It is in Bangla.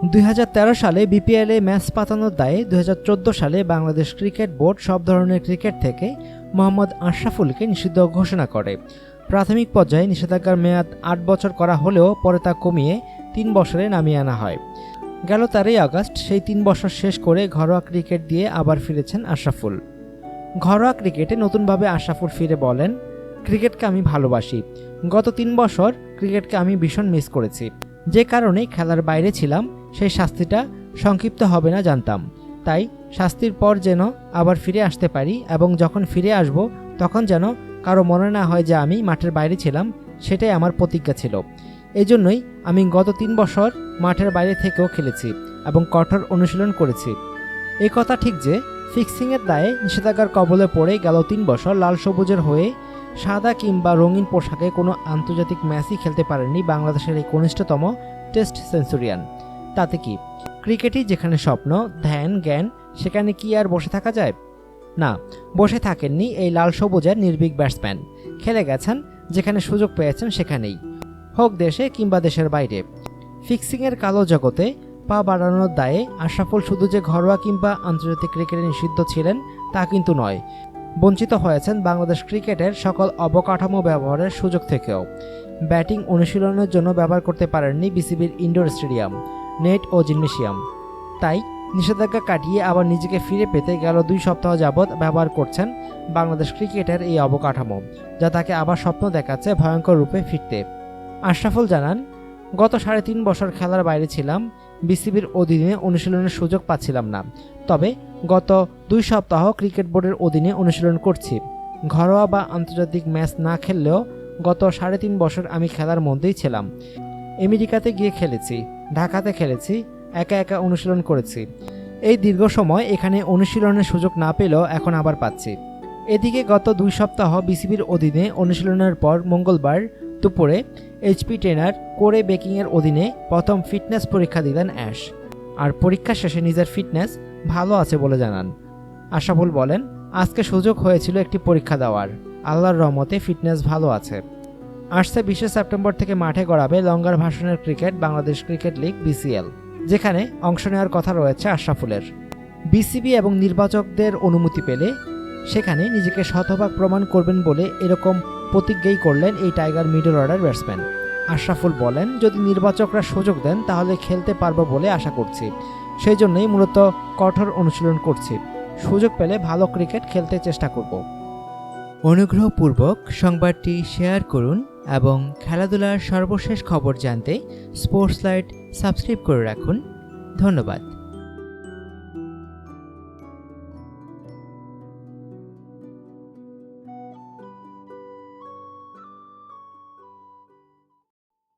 2013 সালে বিপিএলে ম্যাচ পাতানোর দায়ে 2014 সালে বাংলাদেশ ক্রিকেট বোর্ড সব ধরনের ক্রিকেট থেকে মোহাম্মদ আশরাফুলকে নিষিদ্ধ ঘোষণা করে। প্রাথমিক পর্যায়ে নিষেধাজ্ঞার মেয়াদ 8 বছর করা হলেও পরে তা কমিয়ে 3 বছরে নামিয়ে আনা হয়। গেল 13 আগস্ট সেই 3 বছর শেষ করে ঘরোয়া ক্রিকেট দিয়ে আবার ফিরেছেন আশরাফুল। ঘরোয়া ক্রিকেটে নতুনভাবে আশরাফুল ফিরে বলেন, ক্রিকেটকে আমি ভালোবাসি। গত 3 বছর ক্রিকেটকে আমি ভীষণ মিস করেছি। যে কারণে খেলার বাইরে ছিলাম সেই শাস্তিটা সংক্ষিপ্ত হবে না জানতাম। তাই শাস্তির পর যেন আবার ফিরে আসতে পারি এবং যখন ফিরে আসব তখন যেন কারো মনে না হয় যে আমি মাঠের বাইরে ছিলাম, সেটাই আমার প্রতিজ্ঞা ছিল। এই জন্যই আমি গত 3 বছর মাঠের বাইরে থেকেও খেলেছি এবং কঠোর অনুশীলন করেছি। এই কথা ঠিক যে ফিক্সিংয়ের দায়ে নিষেধাজ্ঞার কবলে পড়ে গেল 3 বছর লাল সবুজের হয়ে সাদা কিংবা রঙিন পোশাকে কোনো আন্তর্জাতিক ম্যাচই খেলতে পারেননি বাংলাদেশের এই কনিষ্ঠতম টেস্ট সেঞ্চুরিয়ান। তাতে কি, ক্রিকেটই যেখানে স্বপ্ন, ধ্যান, জ্ঞান, সেখানে কি আর বসে থাকা যায়? না, বসে থাকেননি এই লাল সবুজের নির্ভীক ব্যাটসম্যান। খেলে গেছেন, যেখানে সুযোগ পেয়েছেন সেখানেই, হোক দেশে কিংবা দেশের বাইরে। ফিক্সিংয়ের কালো জগতে পা বাড়ানোর দায়ে আশরাফুল শুধু যে ঘরোয়া কিংবা আন্তর্জাতিক ক্রিকেটে নিষিদ্ধ ছিলেন তা কিন্তু নয়, বঞ্চিত হয়েছেন বাংলাদেশ ক্রিকেটের সকল অবকাঠামো ব্যবহারের সুযোগ থেকেও। ব্যাটিং অনুশীলনের জন্য ব্যবহার করতে পারেননি বিসিবির ইনডোর স্টেডিয়াম, নেট ও জিমনেশিয়াম। তাই নিষেধাজ্ঞা কাটিয়ে আবার নিজেকে ফিরে পেতে গেল 2 সপ্তাহ যাবৎ ব্যবহার করছেন বাংলাদেশ ক্রিকেটের এই অবকাঠামো, যা তাকে আবার স্বপ্ন দেখাচ্ছে ভয়ঙ্কর রূপে ফিরতে। আশরাফুল জানান, গত 3.5 বছর খেলার বাইরে ছিলাম, বিসিবির অধীনে অনুশীলনের সুযোগ পাচ্ছিলাম না। তবে গত 2 সপ্তাহ ক্রিকেট বোর্ডের অধীনে অনুশীলন করছি। ঘরোয়া বা আন্তর্জাতিক ম্যাচ না খেললেও গত 3.5 বছর আমি খেলার মধ্যেই ছিলাম। আমেরিকাতে গিয়ে খেলেছি, ঢাকাতে খেলেছি, একা একা অনুশীলন করেছি। এই দীর্ঘ সময় এখানে অনুশীলনের সুযোগ না পেলেও এখন আবার পাচ্ছি। এদিকে গত 2 সপ্তাহ বিসিবির অধীনে অনুশীলনের পর মঙ্গলবার দুপুরে এইচপি ট্রেনার কোরে বেকিংয়ের অধীনে প্রথম ফিটনেস পরীক্ষা দিলেন অ্যাশ। আর পরীক্ষা শেষে নিজের ফিটনেস ভালো আছে বলে জানান। আশরাফুল বলেন, আজকে সুযোগ হয়েছিল একটি পরীক্ষা দেওয়ার, আল্লাহর রহমতে ফিটনেস ভালো আছে। আসছে 20 সেপ্টেম্বর থেকে মাঠে গড়াবে লঙ্গার ভাষণের cricket Bangladesh cricket league BCL, যেখানে অংশ নেওয়ার কথা রয়েছে আশরাফুলের। বিসিবি এবং নির্বাচকদের অনুমতি পেলে সেখানে নিজেকে শতভাগ প্রমাণ করবেন বলে এরকম প্রতিজ্ঞাই করলেন এই tiger middle order batsman. Ashraful বলেন, যদি নির্বাচকরা সুযোগ দেন তাহলে খেলতে পারবো বলে আশা করছি। সেই জন্যই মূলত কঠোর অনুশীলন করছি। সুযোগ পেলে ভালো ক্রিকেট খেলতে চেষ্টা করব। অনুগ্রহপূর্বক সংবাদটি শেয়ার করুন এবং খেলাধুলার সর্বশেষ খবর জানতে স্পোর্টস লাইট সাবস্ক্রাইব করে রাখুন। ধন্যবাদ।